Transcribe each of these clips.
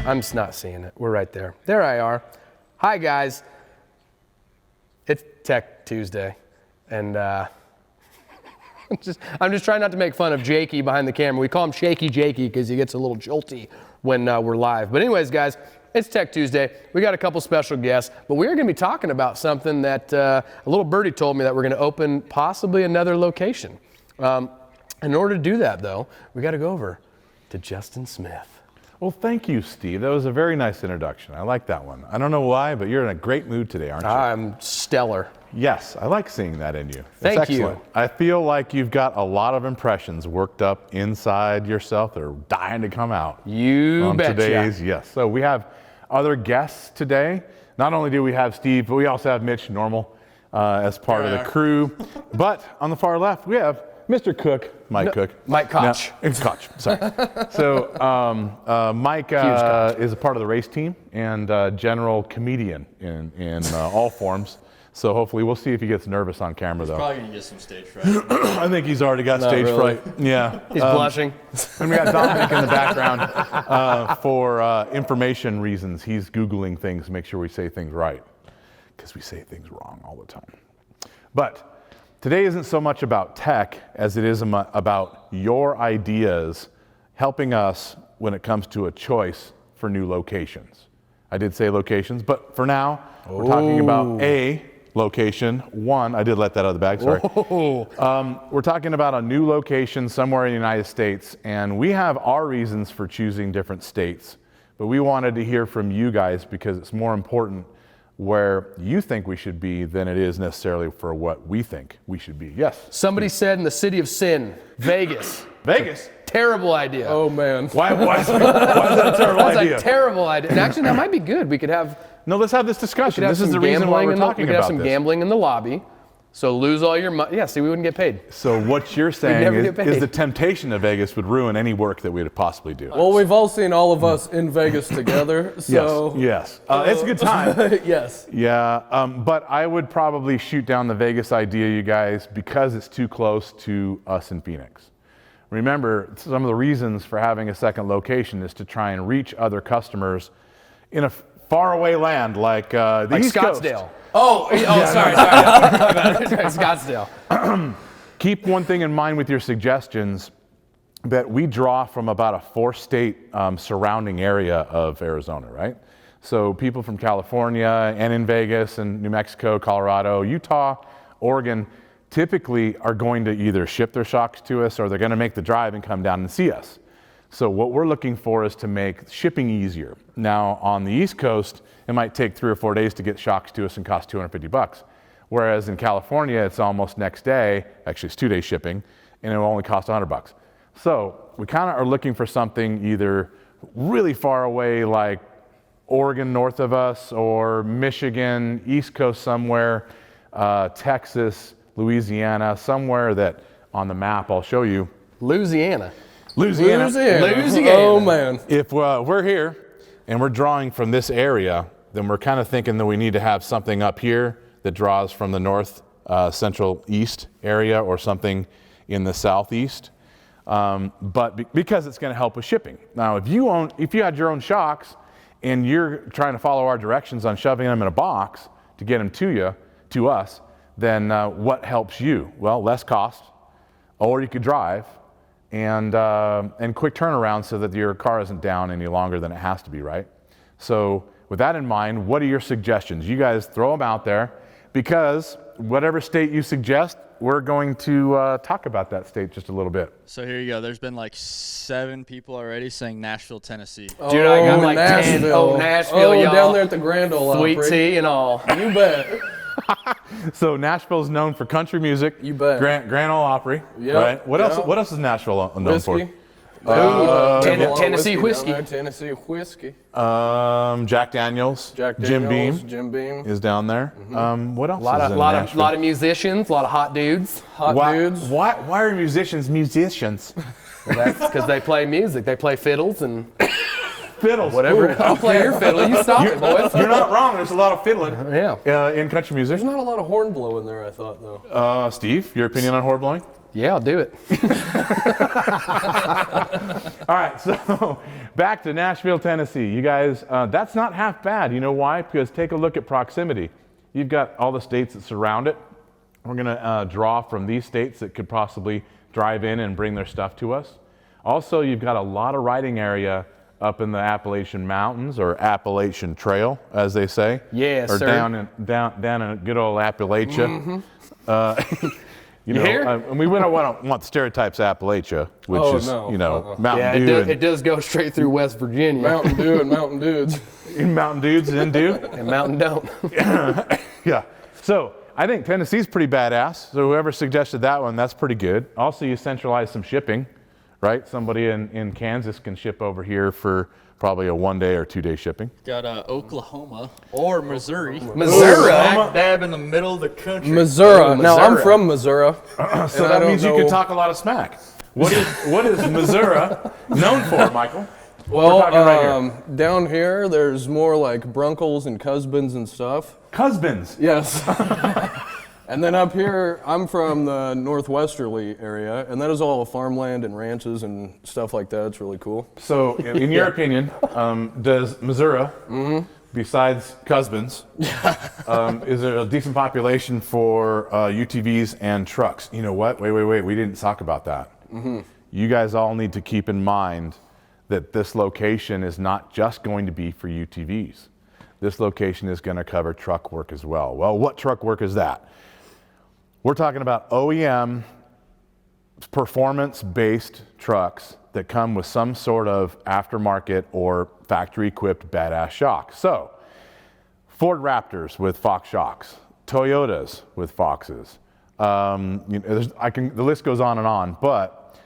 I'm just not seeing it. We're right there. There I are. Hi, guys. It's Tech Tuesday, and I'm just trying not to make fun of Jakey behind the camera. We call him Shaky Jakey because he gets a little jolty when we're live. But anyways, guys, it's Tech Tuesday. We got a couple special guests, but we're going to be talking about something that a little birdie told me that we're going to open possibly another location. In order to do that, though, we got to go over to Justin Smith. Well, thank you, Steve. That was a very nice introduction. I like that one. I don't know why, but you're in a great mood today, aren't you? I'm stellar. Yes, I like seeing that in you. Thank you. I feel like you've got a lot of impressions worked up inside yourself that are dying to come out. You betcha. Yes. So we have other guests today. Not only do we have Steve, but we also have Mitch Normal as part of the crew. But on the far left, we have Mr. Cook, Mike Koch. It's Koch, sorry. So Mike is a part of the race team and general comedian in all forms. So hopefully we'll see if he gets nervous on camera, though. He's probably going to get some stage fright. I think he's already got stage fright. Yeah. He's blushing. And we got Dominic in the background for information reasons. He's Googling things to make sure we say things right, because we say things wrong all the time. But today isn't so much about tech as it is about your ideas helping us when it comes to a choice for new locations. I did say locations, but for now, we're talking about a location. One, I did let that out of the bag, sorry. We're talking about a new location somewhere in the United States, and we have our reasons for choosing different states, but we wanted to hear from you guys because it's more important where you think we should be than it is necessarily for what we think we should be. Yes? Somebody said in the city of sin, Vegas. Vegas? Terrible idea. Oh, man. Why is that a terrible idea? That's a terrible idea. And actually, that might be good. We could have... No, let's have this discussion. This is the reason why we're talking about this. We could have some gambling in the lobby. So lose all your money. Yeah, see, we wouldn't get paid. So what you're saying is the temptation of Vegas would ruin any work that we would possibly do. Well, we've all seen all of us in Vegas together, so... Yes. It's a good time. Yes. Yeah, but I would probably shoot down the Vegas idea, you guys, because it's too close to us in Phoenix. Remember, some of the reasons for having a second location is to try and reach other customers in a faraway land like the East Scottsdale. Coast. Sorry. Scottsdale. Keep one thing in mind with your suggestions, that we draw from about a 4-state surrounding area of Arizona, right? So people from California and in Vegas and New Mexico, Colorado, Utah, Oregon, typically are going to either ship their shocks to us or they're going to make the drive and come down and see us. So what we're looking for is to make shipping easier. Now, on the East Coast, it might take 3 or 4 days to get shocks to us and cost $250. Whereas in California, it's almost next day. Actually, it's 2 days shipping, and it will only cost $100. So we kind of are looking for something either really far away, like Oregon north of us, or Michigan, East Coast somewhere, Texas, Louisiana, somewhere that on the map I'll show you. Louisiana. Oh, man. If we're here and we're drawing from this area, then we're kind of thinking that we need to have something up here that draws from the north central east area or something in the southeast. But because it's going to help with shipping. Now, if you had your own shocks and you're trying to follow our directions on shoving them in a box to get them to us, then what helps you? Well, less cost, or you could drive, and quick turnaround so that your car isn't down any longer than it has to be, right? So with that in mind, what are your suggestions? You guys throw them out there, because whatever state you suggest, we're going to talk about that state just a little bit. So here you go. There's been like 7 people already saying Nashville, Tennessee. Dude, I got like Nashville. 10. Nashville, y'all. Down there at the Grand Ole Opry. Sweet tea and all. You bet. So Nashville's known for country music. You bet. Grand Ole Opry. Yep. Right. What else is Nashville known for? Whiskey. Tennessee whiskey. Tennessee whiskey. Jack Daniels. Jim Beam is down there. What else? A lot of musicians, a lot of hot dudes. Why are musicians musicians? Well, that's because they play music. They play fiddles and fiddles. Whatever. I'll play your fiddle. You stop it, boys. You're not wrong. There's a lot of fiddling. Yeah. In country music. There's not a lot of horn blowing there, I thought, though. Steve, your opinion on horn blowing? Yeah, I'll do it. All right, so back to Nashville, Tennessee. You guys, that's not half bad. You know why? Because take a look at proximity. You've got all the states that surround it. We're going to draw from these states that could possibly drive in and bring their stuff to us. Also, you've got a lot of riding area up in the Appalachian Mountains, or Appalachian Trail, as they say. Yes, or sir. down in good old Appalachia. You know, hear? and we don't want stereotypes of Appalachia, which is, no. you know, Mountain Yeah, Dew it does go straight through West Virginia. Mountain Dew and Mountain Dudes. and Mountain Dudes and Dew. And Mountain don't. Yeah. So I think Tennessee's pretty badass. So whoever suggested that one, that's pretty good. Also, you centralize some shipping, right? Somebody in Kansas can ship over here for probably a 1 day or 2 day shipping. Got Oklahoma or Missouri. Missouri. Smack dab in the middle of the country. Missouri. Now, I'm Missouri. from Missouri. So that means you can talk a lot of smack. What is Missouri known for, Michael? Well, talking right here. down here, there's more like brunkles and cusbands and stuff. Husbands. Yes. And then up here, I'm from the northwesterly area, and that is all farmland and ranches and stuff like that. It's really cool. So, in your opinion, does Missouri, besides husbands, is there a decent population for UTVs and trucks? You know what? Wait. We didn't talk about that. You guys all need to keep in mind that this location is not just going to be for UTVs. This location is going to cover truck work as well. Well, what truck work is that? We're talking about OEM performance-based trucks that come with some sort of aftermarket or factory-equipped badass shocks. So, Ford Raptors with Fox shocks, Toyotas with Foxes. The list goes on and on, but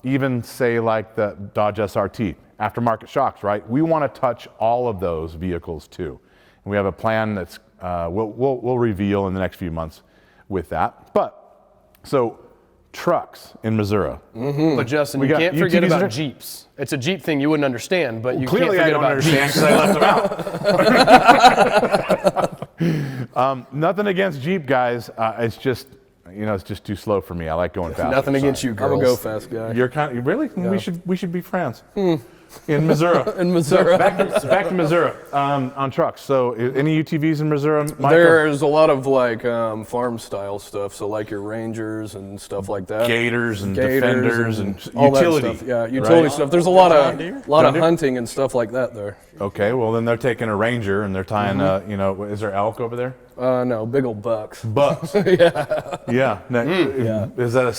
even say like the Dodge SRT, aftermarket shocks, right? We want to touch all of those vehicles too. And we have a plan that's we'll reveal in the next few months with that. But so trucks in Missouri. But Justin, you got can't forget UTVs about and- Jeeps. It's a Jeep thing you wouldn't understand, but you Clearly, can't I forget don't about understand Jeeps. because I left them out. Nothing against Jeep guys. It's just too slow for me. I like going fast. Nothing against you, I'm girls. a go fast guy. You're kind of really. We should be friends. In Missouri. In Missouri. So back to Missouri on trucks. So any UTVs in Missouri, Michael? There's a lot of like farm style stuff, so like your Rangers and stuff like that. Gators and Gators Defenders and all utility. that stuff. Yeah, utility right? stuff. There's a lot of John Deere? hunting and stuff like that there. Okay, well then they're taking a Ranger and they're tying is there elk over there? No, big old bucks. Bucks. Yeah. Is that a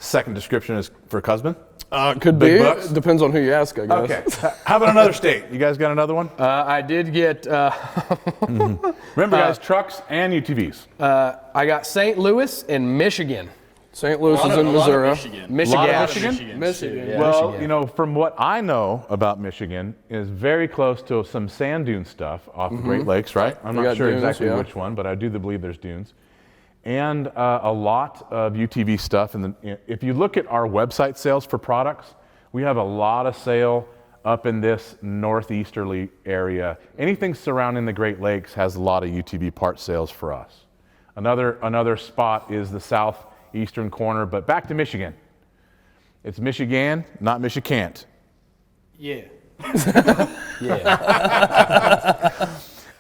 second description is for husband? Could Big be. bucks? Depends on who you ask, I guess. Okay. How about another state? You guys got another one? I did get, Remember, guys, trucks and UTVs. I got St. Louis and Michigan. St. Louis is in A lot of Missouri. Michigan. Michigan. Michigan. Yeah. Well, Michigan. from what I know about Michigan is very close to some sand dune stuff off the Great Lakes, right? I'm They not got sure dunes, exactly yeah. which one, but I do believe there's dunes. And a lot of UTV stuff. And if you look at our website sales for products, we have a lot of sale up in this northeasterly area. Anything surrounding the Great Lakes has a lot of UTV part sales for us. Another spot is the southeastern corner, but back to Michigan. It's Michigan, not Michigant. Yeah.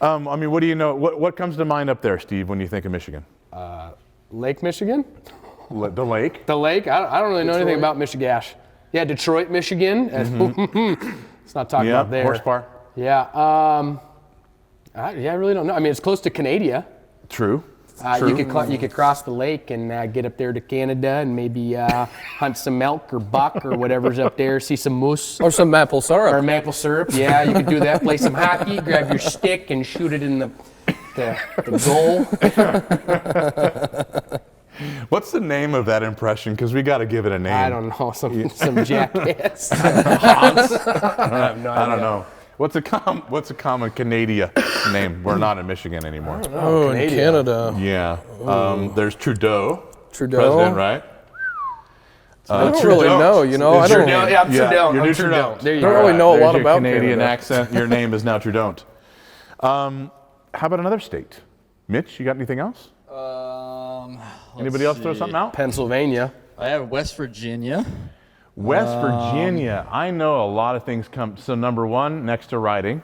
What do you know? What comes to mind up there, Steve, when you think of Michigan? Lake Michigan? The lake? The lake? I don't really know anything about Michigash. Yeah, Detroit, Michigan. Let's not talk about there. Horsepower. Yeah. I really don't know. I mean, it's close to Canada. True. You could cross the lake and get up there to Canada and maybe hunt some elk or buck or whatever's up there, see some moose. Or some maple syrup. Or maple syrup. Yeah, you could do that. Play some hockey, grab your stick and shoot it in the goal. What's the name of that impression? Because we got to give it a name. I don't know. Some jackass. I don't know. What's a common Canadian name? We're not in Michigan anymore. Oh, in Canada. Yeah. There's Trudeau. Trudeau. President, right? I don't really know, I don't Trudeau. Yeah, I'm Trudeau. You're I'm Trudeau. There you Don't go. really know a There's lot your about Canadian Canada. accent. Your name is now Trudeau. How about another state? Mitch, you got anything else? Anybody else throw something out? Pennsylvania. I have West Virginia. West Virginia. I know a lot of things come. So number 1, next to writing.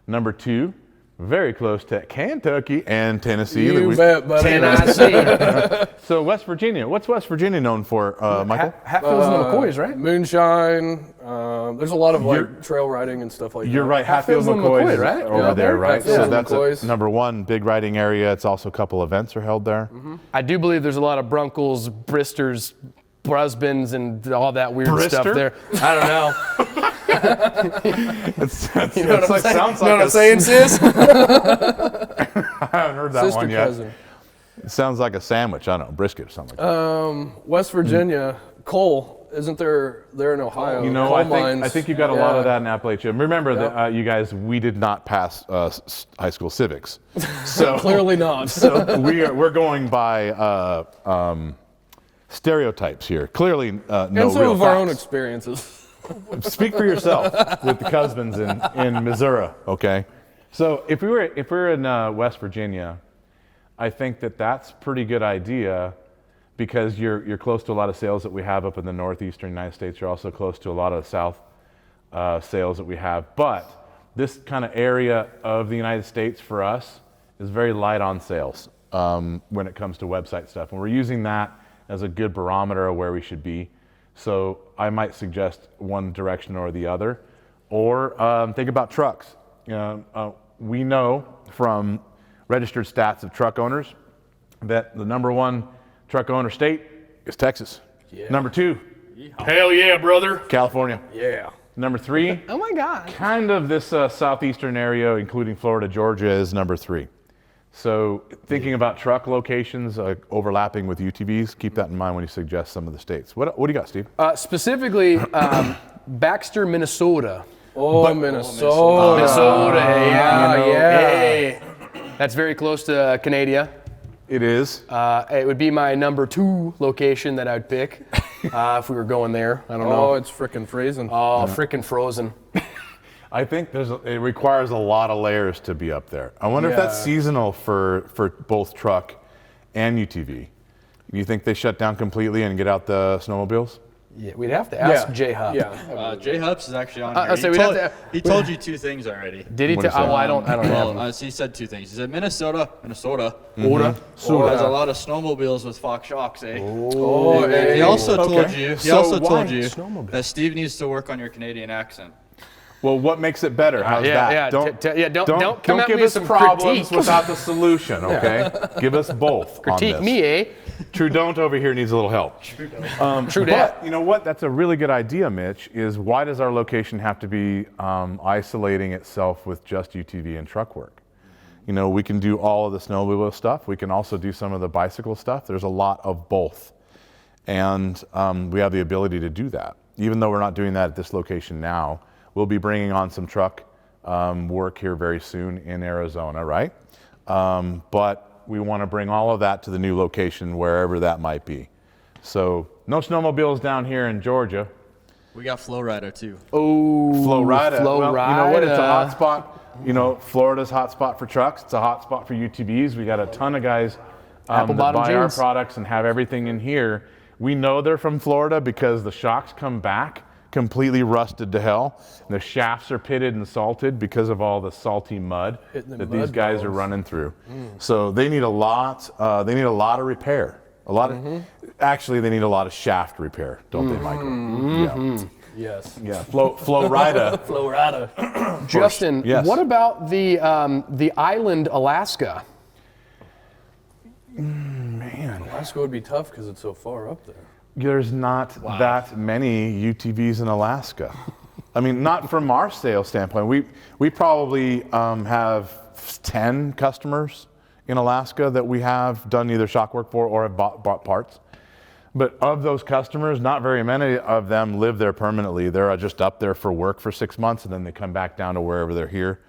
Number 2, very close to Kentucky and Tennessee. You bet, buddy. Tennessee. So West Virginia. What's West Virginia known for, Michael? Hatfields and the McCoys, right? Moonshine. There's a lot of like trail riding and stuff like that. You're right. Hatfields and McCoy, McCoy, right? over Yeah. there, right? Hatfields So and that's McCoys. number 1, big riding area. It's also a couple events are held there. I do believe there's a lot of Brunkles, Bristers, Brusbins, and all that weird stuff Brister? there. I don't know. You know what I'm saying? Sounds You know like what I'm saying, sis? I haven't heard that Sister one yet. cousin. It sounds like a sandwich. I don't know, brisket or something like that. West Virginia, coal. Isn't there in Ohio? You know, coal I mines. think you got a lot of Yeah. that in Appalachia. Remember that you guys, we did not pass high school civics, so Clearly not. so we're going by stereotypes here. Clearly, no and some real of our own facts. experiences. Speak for yourself with the Cusbins in Missouri, okay? So if we were in West Virginia, I think that's a pretty good idea because you're close to a lot of sales that we have up in the northeastern United States. You're also close to a lot of south sales that we have. But this kind of area of the United States for us is very light on sales when it comes to website stuff. And we're using that as a good barometer of where we should be. So I might suggest one direction or the other. Or think about trucks. We know from registered stats of truck owners that the number 1 truck owner state is Texas. Yeah. Number 2, Hell yeah, brother. California. Yeah. Number 3, Oh my God. kind of this southeastern area, including Florida, Georgia, is number 3. So thinking about truck locations overlapping with UTVs, keep that in mind when you suggest some of the states. What do you got, Steve? Specifically, Baxter, Minnesota. Oh, Minnesota. Minnesota, yeah, You know, yeah. That's very close to Canada. It is. It would be my number 2 location that I'd pick if we were going there. I don't Oh, know. it's freaking freezing. Oh, freaking frozen. I think it requires a lot of layers to be up there. I wonder if that's Yeah. seasonal for both truck and UTV. You think they shut down completely and get out the snowmobiles? Yeah, we'd have to ask J Hub. Yeah. Jay Hups is actually on I here. say we'd have to- He told you 2 things already. Did he? What is that? Well, I don't have Well, them. he said 2 things. He said Minnesota Order. has a lot of snowmobiles with Fox shocks, eh? Oh, And hey. he also told Okay. you. He So also why told you snowmobile? that Steve needs to work on your Canadian accent. Well, what makes it better? How's yeah, that? yeah, don't come at give me with us some problems critique. without the solution, okay? Give us both. Critique on this. me, eh? True don't over here needs a little help. True But dat. you know what? That's a really good idea, Mitch, is why does our location have to be isolating itself with just UTV and truck work? You know, we can do all of the snowmobile stuff. We can also do some of the bicycle stuff. There's a lot of both. And we have the ability to do that. Even though we're not doing that at this location now, we'll be bringing on some truck work here very soon in Arizona, right? But we want to bring all of that to the new location, wherever that might be. So no snowmobiles down here in Georgia. We got Flow Rider too. Oh, Florida. Flow Well, you know what? It's a hot Rida. spot. You know, Florida's hot spot for trucks. It's a hot spot for UTVs. We got a ton of guys that Apple-bottom buy our jeans. products and have everything in here. We know they're from Florida because the shocks come back completely rusted to hell. The shafts are pitted and salted because of all the salty mud Hitting the that these mud guys are balls. running through. So they need a lot. They need a lot of repair. A lot of. Actually, they need a lot of shaft repair, don't they, Michael? Yes. Yeah. Flow Rida. Florida. Justin, Yes. what about the island Alaska? Man, Alaska would be tough because it's so far up there. there's not that many UTVs in Alaska. I mean, not from our sales standpoint. We probably have 10 customers in Alaska that we have done either shock work for or have bought parts. But of those customers, not very many of them live there permanently. They're just up there for work for 6 months and then they come back down to wherever they're here.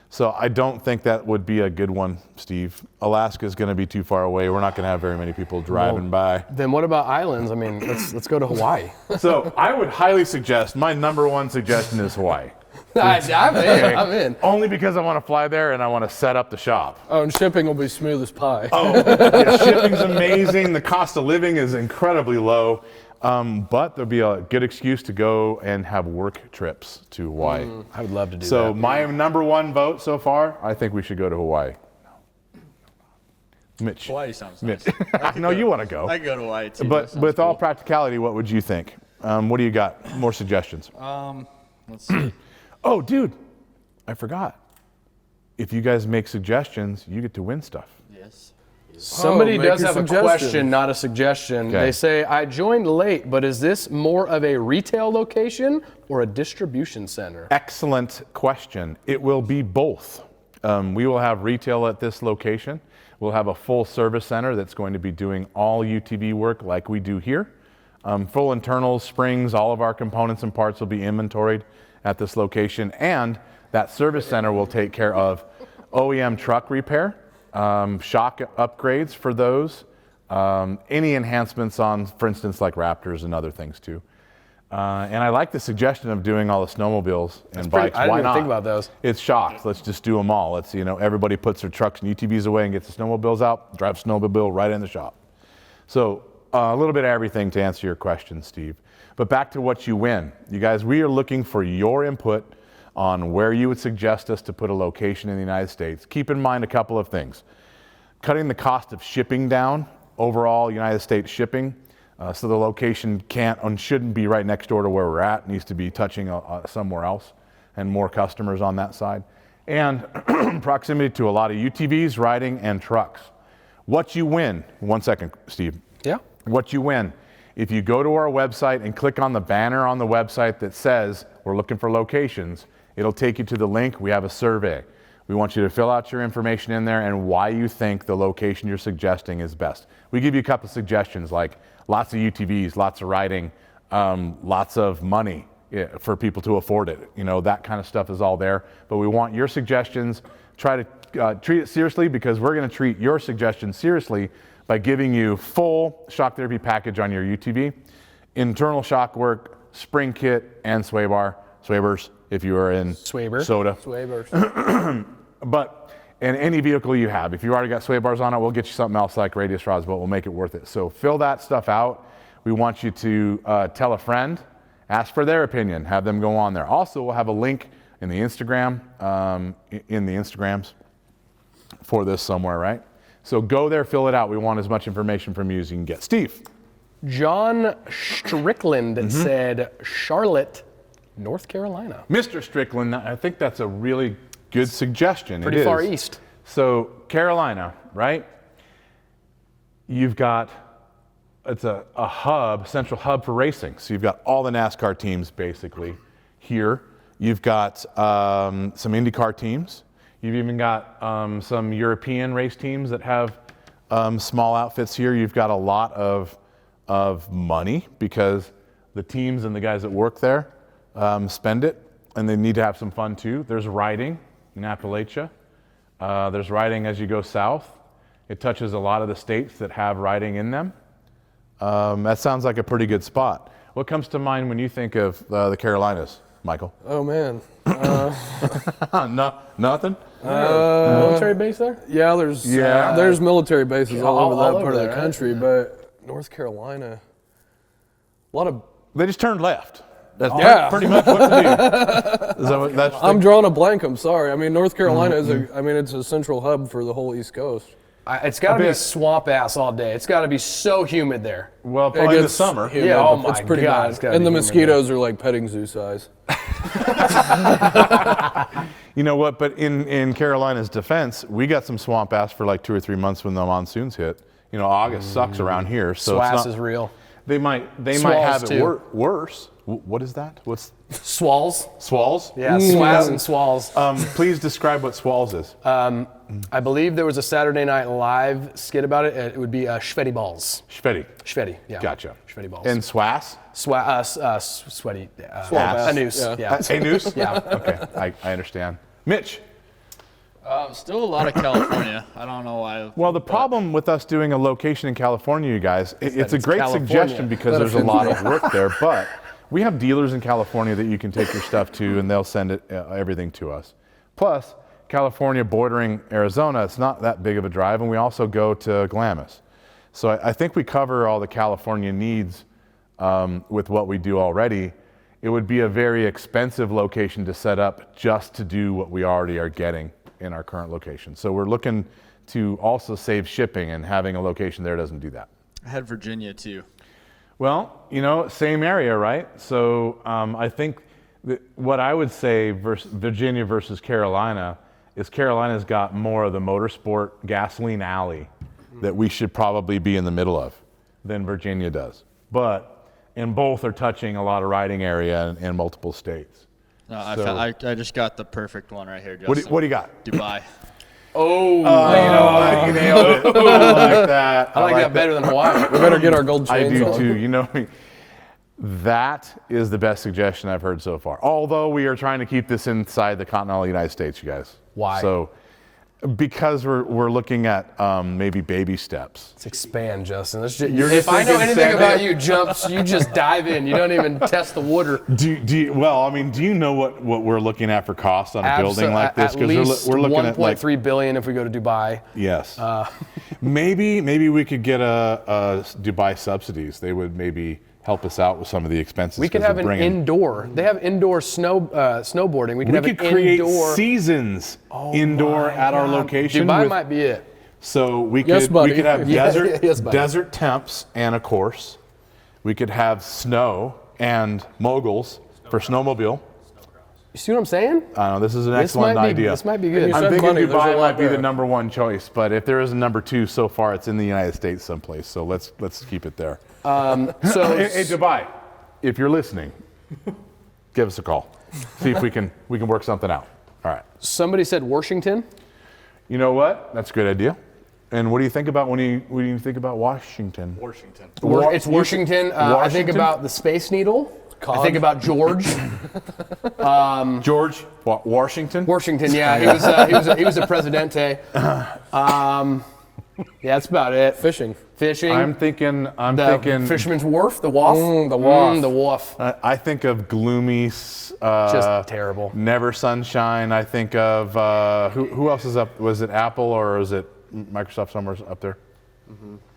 So I don't think that would be a good one, Steve. Alaska is going to be too far away. We're not going to have very many people driving by. Then what about islands? I mean, let's go to Hawaii. So I would highly suggest, my number one suggestion is Hawaii. I'm in. I'm in. Only because I want to fly there and I want to set up the shop. Oh, and shipping will be smooth as pie. Yeah, shipping's amazing. The cost of living is incredibly low. But there'll be a good excuse to go and have work trips to Hawaii. I would love to do that. So my number one vote so far, I think we should go to Hawaii. Mitch. Hawaii sounds Mitch. nice. I know you want to go. I go to Hawaii too. But That sounds with all cool. practicality, what would you think? What do you got? More suggestions? Let's see. Oh, dude, I forgot. If you guys make suggestions, you get to win stuff. Yes. Somebody make does your have a suggestion. question, not a suggestion. Okay. They say, I joined late, but is this more of a retail location or a distribution center? Excellent question. It will be both. We will have retail at this location. We'll have a full service center that's going to be doing all UTV work like we do here. Full internals, springs, all of our components and parts will be inventoried at this location. And that service center will take care of OEM truck repair, shock upgrades for those, any enhancements on, for instance, like Raptors and other things too. And I like the suggestion of doing all the snowmobiles and bikes. I didn't Why even not? think about those. It's shocks. Let's just do them all. Let's, everybody puts their trucks and UTVs away and gets the snowmobiles out, drive snowmobile right in the shop. So a little bit of everything to answer your question, Steve. But back to what you win. You guys, we are looking for your input on where you would suggest us to put a location in the United States. Keep in mind a couple of things. Cutting the cost of shipping down, overall United States shipping, so the location can't and shouldn't be right next door to where we're at. It needs to be touching somewhere else and more customers on that side. And proximity to a lot of UTVs, riding, and trucks. What you win, 1 second, Steve. Yeah. What you win, if you go to our website and click on the banner on the website that says we're looking for locations, it'll take you to the link. We have a survey. We want you to fill out your information in there and why you think the location you're suggesting is best. We give you a couple suggestions like lots of UTVs, lots of riding, lots of money for people to afford it. That kind of stuff is all there. But we want your suggestions. Try to treat it seriously because we're going to treat your suggestions seriously by giving you full shock therapy package on your UTV, internal shock work, spring kit, and sway bars if you are in soda. Swaybers. But in any vehicle you have, if you already got sway bars on it, we'll get you something else like radius rods, but we'll make it worth it. So fill that stuff out. We want you to tell a friend, ask for their opinion, have them go on there. Also, we'll have a link in the Instagram, in the Instagrams for this somewhere, right? So go there, fill it out. We want as much information from you as you can get. Steve. John Strickland said Charlotte, North Carolina. Mr. Strickland, I think that's a really good suggestion. Pretty far east. So Carolina, right? You've got, it's a hub, central hub for racing. So you've got all the NASCAR teams basically here. You've got some IndyCar teams. You've even got some European race teams that have small outfits here. You've got a lot of money because the teams and the guys that work there spend it, and they need to have some fun too. There's riding in Appalachia. There's riding as you go south. It touches a lot of the states that have riding in them. That sounds like a pretty good spot. What comes to mind when you think of the Carolinas, Michael? Oh, man. Nothing? Military base there? Yeah, there's military bases all over that part of the there, country, but North Carolina, a lot of. They just turned left. That's Yeah. pretty much what to do. Is that what, that's I'm drawing a blank. I'm sorry. I mean, North Carolina is it's a central hub for the whole East Coast. It's got to be bet. swamp ass all day. It's got to be so humid there. well, probably in the gets summer. humid, Yeah, oh but it's my pretty God, bad. it's gotta And be the humid mosquitoes are like petting zoo size. You know what? But in Carolina's defense, we got some swamp ass for like 2 or 3 months when the monsoons hit. August sucks around here, so it's Swass not, is real. They might Swalls, have it too. worse. What is that? What's Swalls? swalls? Yeah, swass and swalls. Please describe what swalls is. I believe there was a Saturday Night Live skit about it. It would be Schvetty balls. Schvetty. Schvetty, yeah. Gotcha. Schvetty balls. And swass? Sweaty. Swamp A ass. noose. Yeah. Yeah. A noose? Yeah. Okay, I understand. Mitch. Still a lot of California. I don't know why. Well, the problem with us doing a location in California, you guys, it's a great California. suggestion because there's a lot of work there, but We have dealers in California that you can take your stuff to, and they'll send it everything to us. Plus, California bordering Arizona, it's not that big of a drive, and we also go to Glamis. So I think we cover all the California needs with what we do already. It would be a very expensive location to set up just to do what we already are getting in our current location. So we're looking to also save shipping, and having a location there doesn't do that. I had Virginia too. Well, same area, right? So I think that what I would say Virginia versus Carolina is Carolina's got more of the motorsport gasoline alley that we should probably be in the middle of than Virginia does. And both are touching a lot of riding area in multiple states. No, So- I just got the perfect one right here, Justin. What do you got? Dubai. Oh, You nailed it. I like that. I like that better than Hawaii. We better get our gold I chains do on. too. That is the best suggestion I've heard so far. Although we are trying to keep this inside the continental United States, you guys. Why? So, because we're looking at maybe baby steps. Let's expand, Justin. If just I know thinking anything San about Diego. you, jumps, you just dive in. You don't even test the water. Do you know what we're looking at for cost on a building like this? At least we're looking at like 1.3 billion if we go to Dubai. yes. Maybe we could get a Dubai subsidies. They would maybe help us out with some of the expenses. We could 'cause have they're an bringing- indoor. They have indoor snowboarding. We could We have could an create indoor. seasons indoor at our location. Dubai might be it. So we Yes, could buddy. we could have Yeah, desert yes, buddy. desert temps and a course. We could have snow and moguls for snowmobile. You see what I'm saying? I know this is an This excellent might be. idea. This might be good. You I'm said thinking money, there's a Dubai lot might be the there. number one choice, but if there is a number two so far, it's in the United States someplace. So let's keep it there. So Hey, Dubai, if you're listening, give us a call. See if we can work something out. All right. somebody said Washington. You know what? That's a good idea. And what do you think about when you think about Washington? Washington. It's Washington. I think Washington? about the Space Needle. I think about George. George Washington. Washington. Yeah, he was a presidente. Yeah, that's about it. Fishing. Fishing. I'm thinking. the Fisherman's Wharf. The Wharf. The Wharf. The Wharf. I think of gloomy. Just terrible. Never sunshine. I think of who else is up? Was it Apple or is it Microsoft somewhere up there?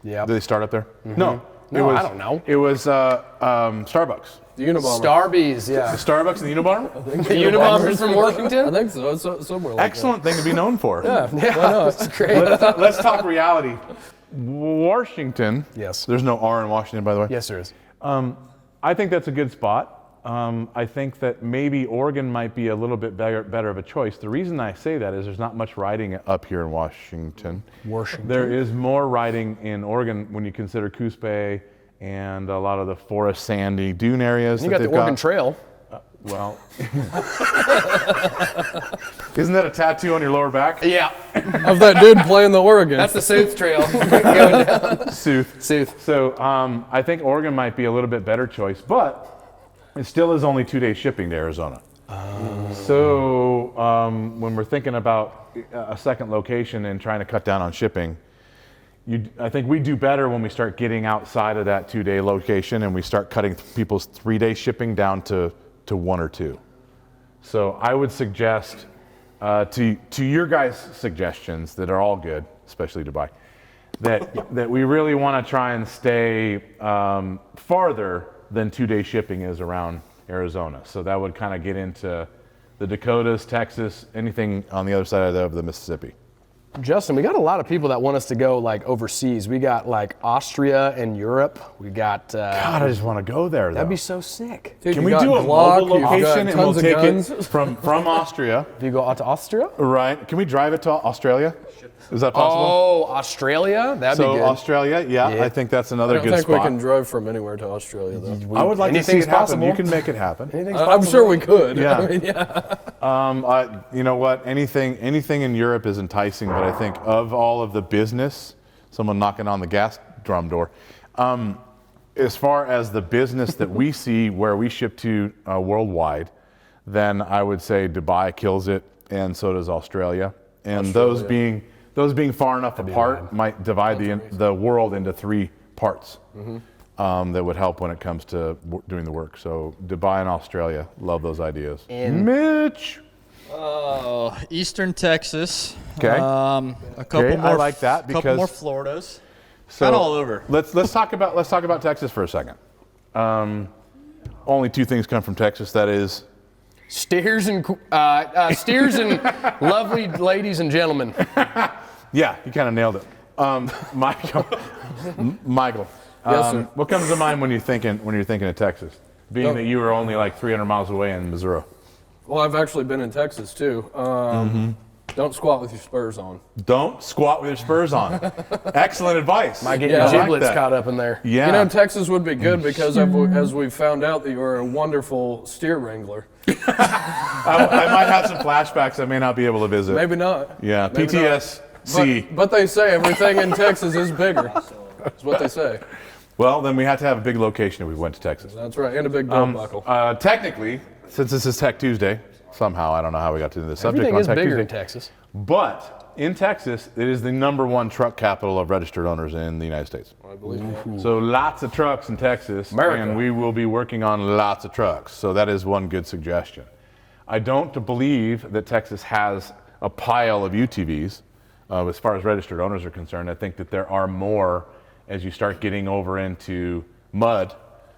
Yeah. Did they start up there? No. No, I don't know. It was Starbucks. The Unabomber. Starbies. Yeah. Starbucks and the Unabomber? The Unabomber's from I Washington. think so. Somewhere like Excellent thing to be known for. Yeah, that's great. Let's talk reality. Washington. Yes. There's no R in Washington, by the way. Yes, there is. I think that's a good spot. I think that maybe Oregon might be a little bit better of a choice. The reason I say that is there's not much riding up here in Washington. There is more riding in Oregon when you consider Coos Bay and a lot of the forest, sandy dune areas. You got the Oregon Trail. Well, isn't that a tattoo on your lower back? Yeah. that. Of that dude playing the Oregon. That's the Sooth Trail. Going down. Sooth. So I think Oregon might be a little bit better choice, but it still is only 2 days shipping to Arizona. So when we're thinking about a second location and trying to cut down on shipping, I think we do better when we start getting outside of that 2-day location and we start cutting people's 3-day shipping down to 1 or 2. So I would suggest to your guys' suggestions that are all good, especially Dubai, that we really want to try and stay farther than 2-day shipping is around Arizona. So that would kind of get into the Dakotas, Texas, anything on the other side of the Mississippi. Justin, we got a lot of people that want us to go like overseas. We got like Austria and Europe. We got. God, I just want to go there. That'd though. be so sick. Dude, Can you we got do a Glock, mobile you've got location and we'll tons of take guns. it from Austria? If you go out to Austria? Right. Can we drive it to Australia? Is that possible? Oh, Australia? That'd So be good. Australia, yeah, Yeah. I think that's I another don't good think spot. we can drive from anywhere to Australia, though. I would like to see Anything's it happen. possible. You can make it happen. Anything's I'm possible. sure we could. Yeah. I mean, yeah. You know what? Anything in Europe is enticing, but I think of all of the business, someone knocking on the gas drum door, as far as the business that we see where we ship to worldwide, then I would say Dubai kills it, and so does Australia. And those being far enough apart might divide the world into 3 parts. that would help when it comes to doing the work. So Dubai and Australia, love those ideas. And Mitch. Oh, Eastern Texas. Okay. A couple Okay, more. I like that couple because- more Floridas. So Kind of all over. Let's talk about Texas for a second. Only 2 things come from Texas. That is, steers and lovely ladies and gentlemen. yeah, you kind of nailed it. Michael, Yes, sir. what comes to mind when you're thinking of Texas? Being that you were only like 300 miles away in Missouri. Well, I've actually been in Texas too. Don't squat with your spurs on. Don't squat with your spurs on. Excellent advice. I get Yeah, I your like giblets that. caught up in there. Yeah. You know, Texas would be good because as we've found out that you're a wonderful steer wrangler. I might have some flashbacks I may not be able to visit. Maybe not. Yeah, Maybe not. PTSD. But they say everything in Texas is bigger. That's what they say. Well, then we have to have a big location if we went to Texas. That's right, and a big belt buckle. Technically, since this is Tech Tuesday, somehow, I don't know how we got to this subject Everything on is Tech bigger Tuesday. in Texas. But in Texas, it is the #1 truck capital of registered owners in the United States. I believe that. So lots of trucks in Texas, America. and we will be working on lots of trucks. So that is one good suggestion. I don't believe that Texas has a pile of UTVs as far as registered owners are concerned. I think that there are more as you start getting over into mud,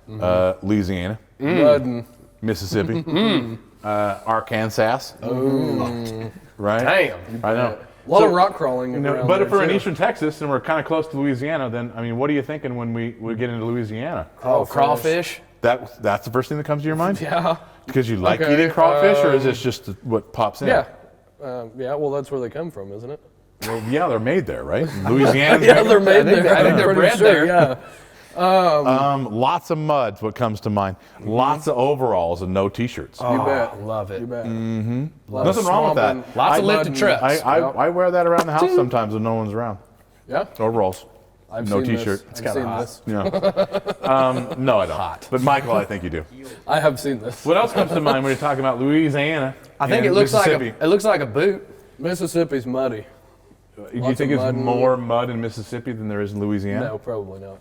Louisiana, Mud and Mississippi, Arkansas. Right? Damn. I know. a lot of rock crawling. around But there, if we're in too. eastern Texas and we're kind of close to Louisiana, then, I mean, what are you thinking when we get into Louisiana? Oh, crawfish. That's the first thing that comes to your mind? Yeah. Because you like Okay, eating crawfish, or is this just what pops in? Yeah. Yeah, well, that's where they come from, isn't it? Well, yeah, they're made there, right? Louisiana. Yeah, they're made think- there. I think I'm they're pretty bred sure, there. Yeah. Lots of mud's what comes to mind. Lots of overalls and no t-shirts. You bet. Love it. You bet. Nothing wrong with that. Lots of lifted trucks. I wear that around the house sometimes when no one's around. Yeah. Overalls. I've No seen t-shirt. This. kinda I've seen hot. this. Yeah. No, I don't. Hot. But Michael, I think you do. I have seen this. What else comes to mind when you're talking about Louisiana? I think and it looks Mississippi? like a boot. Mississippi's muddy. Do you Lots think of it's mud and- more mud in Mississippi than there is in Louisiana? No, probably not.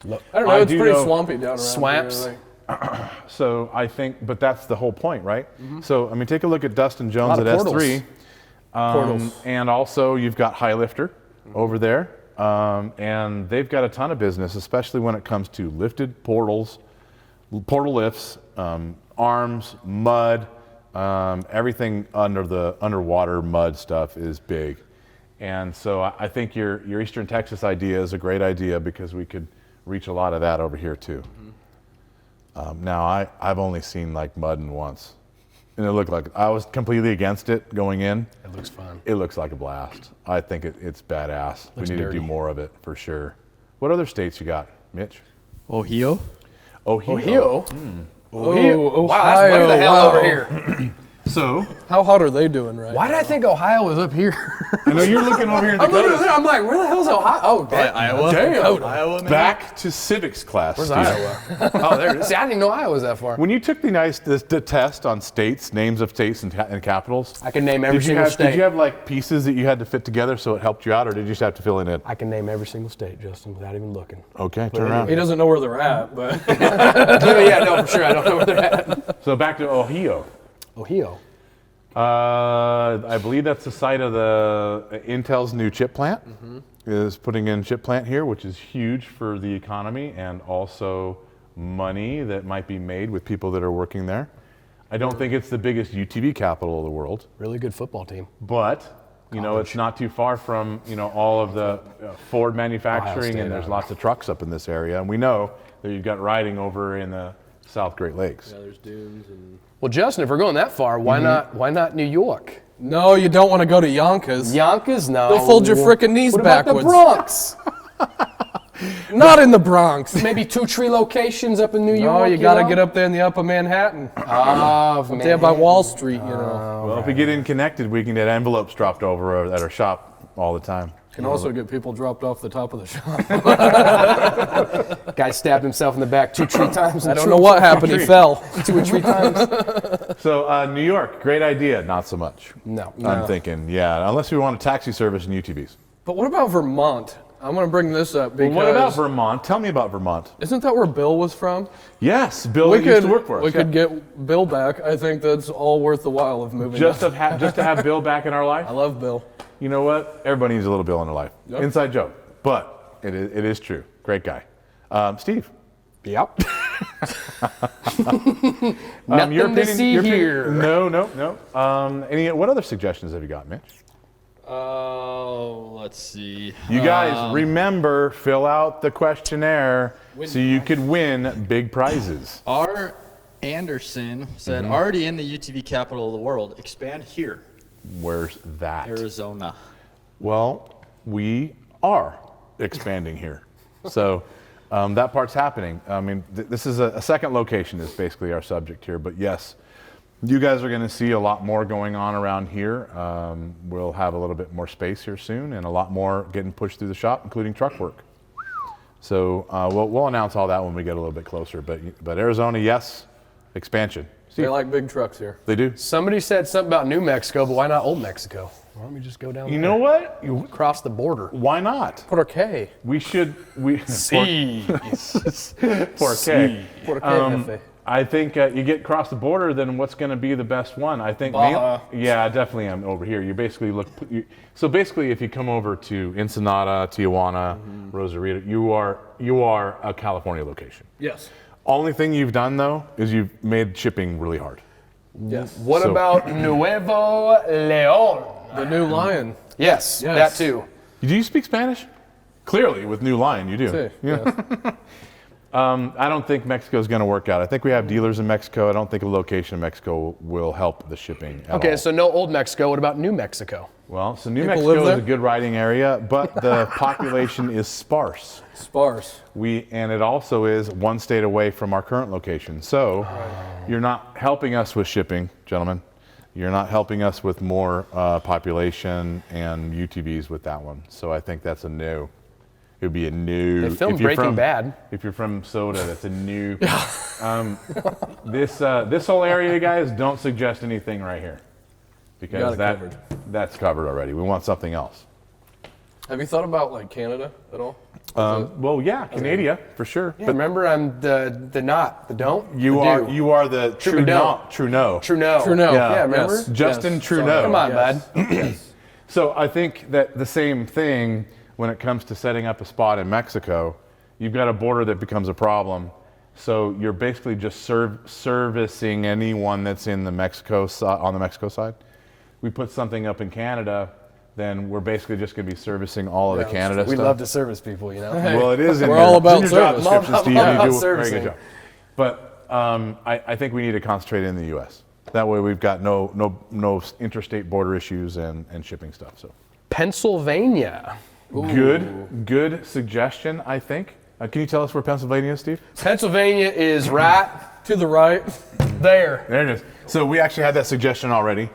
I don't know. I It's do pretty know- swampy down around Swamps. here. Like, So I think, but that's the whole point, right? So I mean, take a look at Dustin Jones lot at of portals. S3, Portals. and also you've got High Lifter over there, and they've got a ton of business, especially when it comes to lifted portals, portal lifts, arms, mud, everything under the underwater mud stuff is big, and so I think your Eastern Texas idea is a great idea because we could reach a lot of that over here too. Now I've only seen like mud once, and it looked like I was completely against it going in. It looks fun. It looks like a blast. I think it's badass. Looks we need dirty. to do more of it for sure. What other states you got, Mitch? Ohio. Ohio. oh, Wow, that's way the hell wow. over here. So How hot are they doing right Why did I think Ohio was up here? I know you're looking over here in I'm looking at Dakota. it, I'm like, where the hell's Ohio? Oh, damn. Iowa. Damn. Iowa, man. Back to civics class. Where's Steve. Iowa? Oh, there it is. See, I didn't even know Iowa was that far. When you took the test on states, names of states and capitals, I can name every did you single have state. did you have like pieces that you had to fit together so it helped you out, or did you just have to fill in it? I can name every single state, Justin, without even looking. Okay, it turn in. around. He doesn't know where they're at, but Yeah, no, for sure. I don't know where they're at. So back to Ohio. Ohio. I believe that's the site of the Intel's new chip plant. Is putting in chip plant here, which is huge for the economy and also money that might be made with people that are working there. I don't think it's the biggest UTV capital of the world, Really good football team. but you know it's not too far from all of the Ford manufacturing, State, and there's Iowa. lots of trucks up in this area, and we know that you've got riding over in the South Great Lakes. there's dunes and. Well, Justin, if we're going that far, why not New York? No, you don't want to go to Yonkers. Yonkers? No. They'll fold your frickin' knees What about backwards. the Bronx? Not in the Bronx. Maybe 2 tree locations up in New York. No, you got to know? get up there in the upper Manhattan. Oh, Up there by Wall Street, you know. Well, if we get in connected, we can get envelopes dropped over at our shop all the time. Can also get people dropped off the top of the shop. Guy stabbed himself in the back 2 tree times. I don't know what happened. He fell. 2 or 3 times. So New York, great idea. Not so much. No. I'm thinking, yeah, unless we want a taxi service and UTVs. But what about Vermont? I'm going to bring this up because... Well, what about Vermont? Tell me about Vermont. Isn't that where Bill was from? Yes, Bill used to work for us. We could get Bill back. I think that's all worth the while of moving. Just to have Bill back in our life? I love Bill. You know what? Everybody needs a little Bill in their life. Yep. Inside joke. But it is true. Great guy. Steve. Yep. Your Nothing to see here. No. What other suggestions have you got, Mitch? Let's see. You guys remember, fill out the questionnaire so you could win big prizes. R. Anderson said, already in the UTV capital of the world, expand here. Where's that? Arizona. Well, we are expanding here. So that part's happening. I mean, this is a second location is basically our subject here. But yes, you guys are going to see a lot more going on around here. We'll have a little bit more space here soon and a lot more getting pushed through the shop, including truck work. So we'll announce all that when we get a little bit closer. But Arizona, yes, expansion. They like big trucks here. They do. Somebody said something about New Mexico, but why not Old Mexico? Why don't we just go down You there? know what? Cross the border. Why not? Put our K. We should. See. 4K. Put a K. I think you get across the border, then what's going to be the best one? I think. Baja. Yeah, I definitely am over here. You basically so basically, if you come over to Ensenada, Tijuana, Rosarito, you are a California location. Yes. Only thing you've done though is you've made shipping really hard. Yes. What about Nuevo Leon? The new lion? Yes, that too. Do you speak Spanish? Clearly, with New Line, you do. Sí, Yeah. I don't think Mexico is going to work out. I think we have dealers in Mexico. I don't think a location in Mexico will help the shipping at Okay, all. so no Old Mexico. What about New Mexico? Well, so New People Mexico live is there? a good riding area, but the population is sparse. Sparse. And it also is one state away from our current location. So you're not helping us with shipping, gentlemen. You're not helping us with more population and UTVs with that one. So I think that's a no. It would be a no. They filmed Breaking Bad. If you're from Soda, that's a new. This whole area, you guys, don't suggest anything right here, because that's covered already. We want something else. Have you thought about like Canada at all? Well, yeah, Canada for sure. Yeah, but remember, I'm the don't. You are the true no. Trudeau. Yeah, remember? Yes. Justin Yes. Trudeau. Come on, Yes. bud. So I think that the same thing when it comes to setting up a spot in Mexico, you've got a border that becomes a problem. So you're basically just servicing anyone that's in the on the Mexico side. We put something up in Canada, then we're basically just going to be servicing all of the Canada We stuff. love to service people, you know. Well, it is. We're all about it's in your job service. description, Steve. All You about do a very servicing. good job. But I think we need to concentrate in the U.S. That way, we've got no interstate border issues and shipping stuff. So Pennsylvania. good suggestion. I think. Can you tell us where Pennsylvania is, Steve? Pennsylvania is right To the right. there. There it is. So we actually had that suggestion already.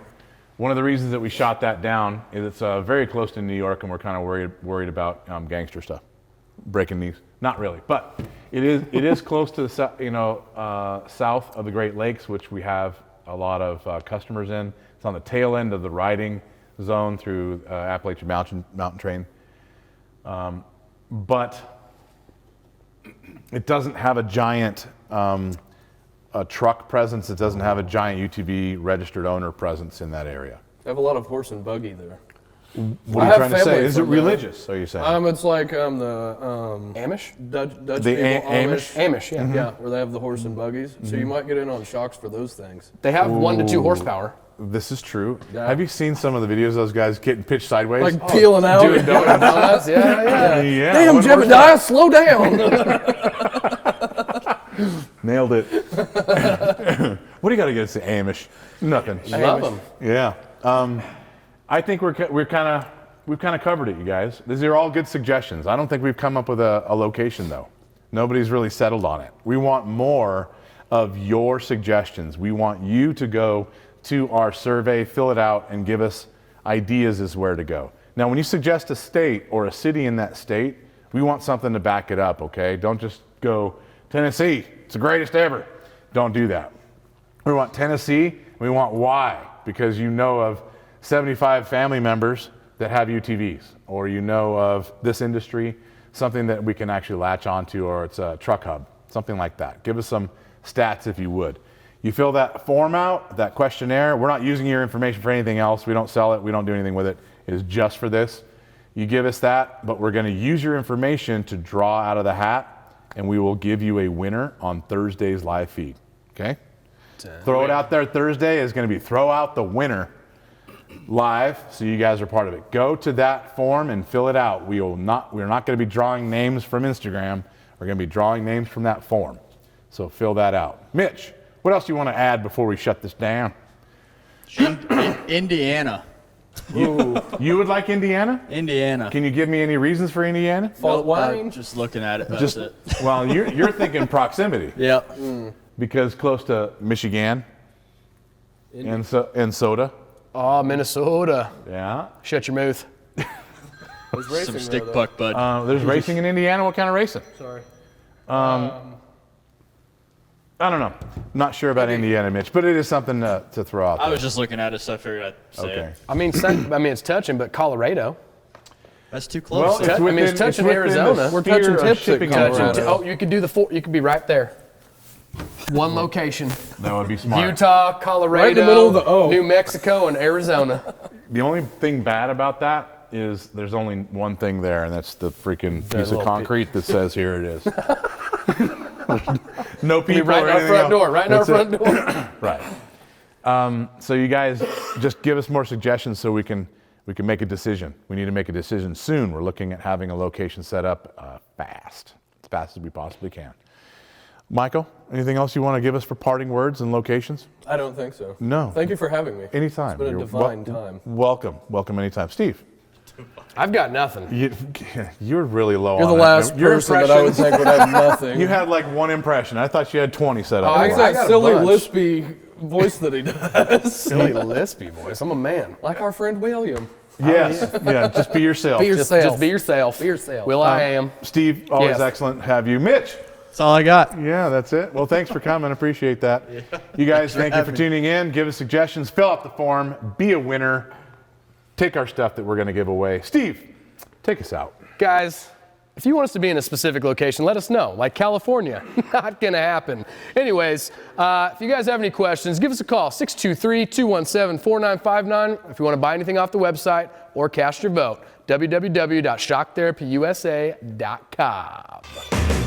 One of the reasons that we shot that down is it's very close to New York, and we're kind of worried about gangster stuff, breaking knees. Not really, but it is close to the south of the Great Lakes, which we have a lot of customers in. It's on the tail end of the riding zone through Appalachian mountain train, but it doesn't have a giant a truck presence. It doesn't have a giant UTV registered owner presence in that area. I have a lot of horse and buggy there. What are you trying to say? Is it religious? Are you saying? It's like the Amish? Dutch The people, Amish? Amish, yeah. Yeah, where they have the horse and buggies. So you might get in on shocks for those things. They have 1 to 2 horsepower. This is true. Yeah. Have you seen some of the videos of those guys getting pitched sideways? Like peeling out. doing donuts. Donuts, yeah. Yeah. Damn, what Jebediah, slow down. Nailed it. What do you got against the Amish? Nothing. Love them. Yeah. I think we've kind of covered it, you guys. These are all good suggestions. I don't think we've come up with a location though. Nobody's really settled on it. We want more of your suggestions. We want you to go to our survey, fill it out, and give us ideas as where to go. Now, when you suggest a state or a city in that state, we want something to back it up, okay? Don't just go, Tennessee, it's the greatest ever. Don't do that. We want Tennessee, we want why, because you know of 75 family members that have UTVs, or you know of this industry, something that we can actually latch onto, or it's a truck hub, something like that. Give us some stats if you would. You fill that form out, that questionnaire. We're not using your information for anything else. We don't sell it. We don't do anything with it. It is just for this. You give us that, but we're going to use your information to draw out of the hat, and we will give you a winner on Thursday's live feed. Okay? Throw it out there. Thursday is going to be throw out the winner live, so you guys are part of it. Go to that form and fill it out. We're not going to be drawing names from Instagram. We're going to be drawing names from that form. So fill that out. Mitch, what else do you want to add before we shut this down? Indiana. You would like Indiana? Indiana. Can you give me any reasons for Indiana? Fault wine. Just looking at it. That's it. Well, you're thinking proximity. Yep. Because close to Michigan and soda. Oh, Minnesota. Yeah. Shut your mouth. There's racing Some there, stick though. puck, bud. There's racing in Indiana. What kind of racing? Sorry. I don't know. Not sure about Indiana, Mitch, but it is something to throw out there. I was just looking at it, so I figured I'd say Okay. it. I mean, it's touching, but Colorado. That's too Well, close. it's touching Arizona. We're touching touching tips at shipping Colorado. Oh, you could do you could be right there. One location. That would be smart. Utah, Colorado, Right in the middle of the O. New Mexico, and Arizona. The only thing bad about that is there's only one thing there, and that's the freaking piece of little concrete that says here it is. No Be people right or in our anything front else. door. Right in our That's it. front door. Right. So you guys just give us more suggestions so we can make a decision. We need to make a decision soon. We're looking at having a location set up as fast as we possibly can. Michael, anything else you want to give us for parting words and locations? I don't think so. No. Thank you for having me. Anytime. It's been a You're divine time. Welcome anytime. Steve, I've got nothing. you're really low You're on the it. last Your person that I would impressions- think would have nothing. You had like one impression. I thought you had 20 set up. Oh, It's I that got a silly bunch. lispy voice that he does. Silly lispy voice. I'm a man. Like our friend William. Yes. Yeah. Just be yourself. Just be yourself. Be yourself. Will I am. Steve, always Yes. excellent to have you. Mitch. That's all I got. Yeah, that's it. Well, thanks for coming. Appreciate that. You guys, thank you for tuning in. Give us suggestions. Fill out the form. Be a winner. Take our stuff that we're going to give away. Steve, take us out. Guys, if you want us to be in a specific location, let us know. Like California. Not going to happen. Anyways, if you guys have any questions, give us a call. 623-217-4959 if you want to buy anything off the website or cast your vote. www.shocktherapyusa.com.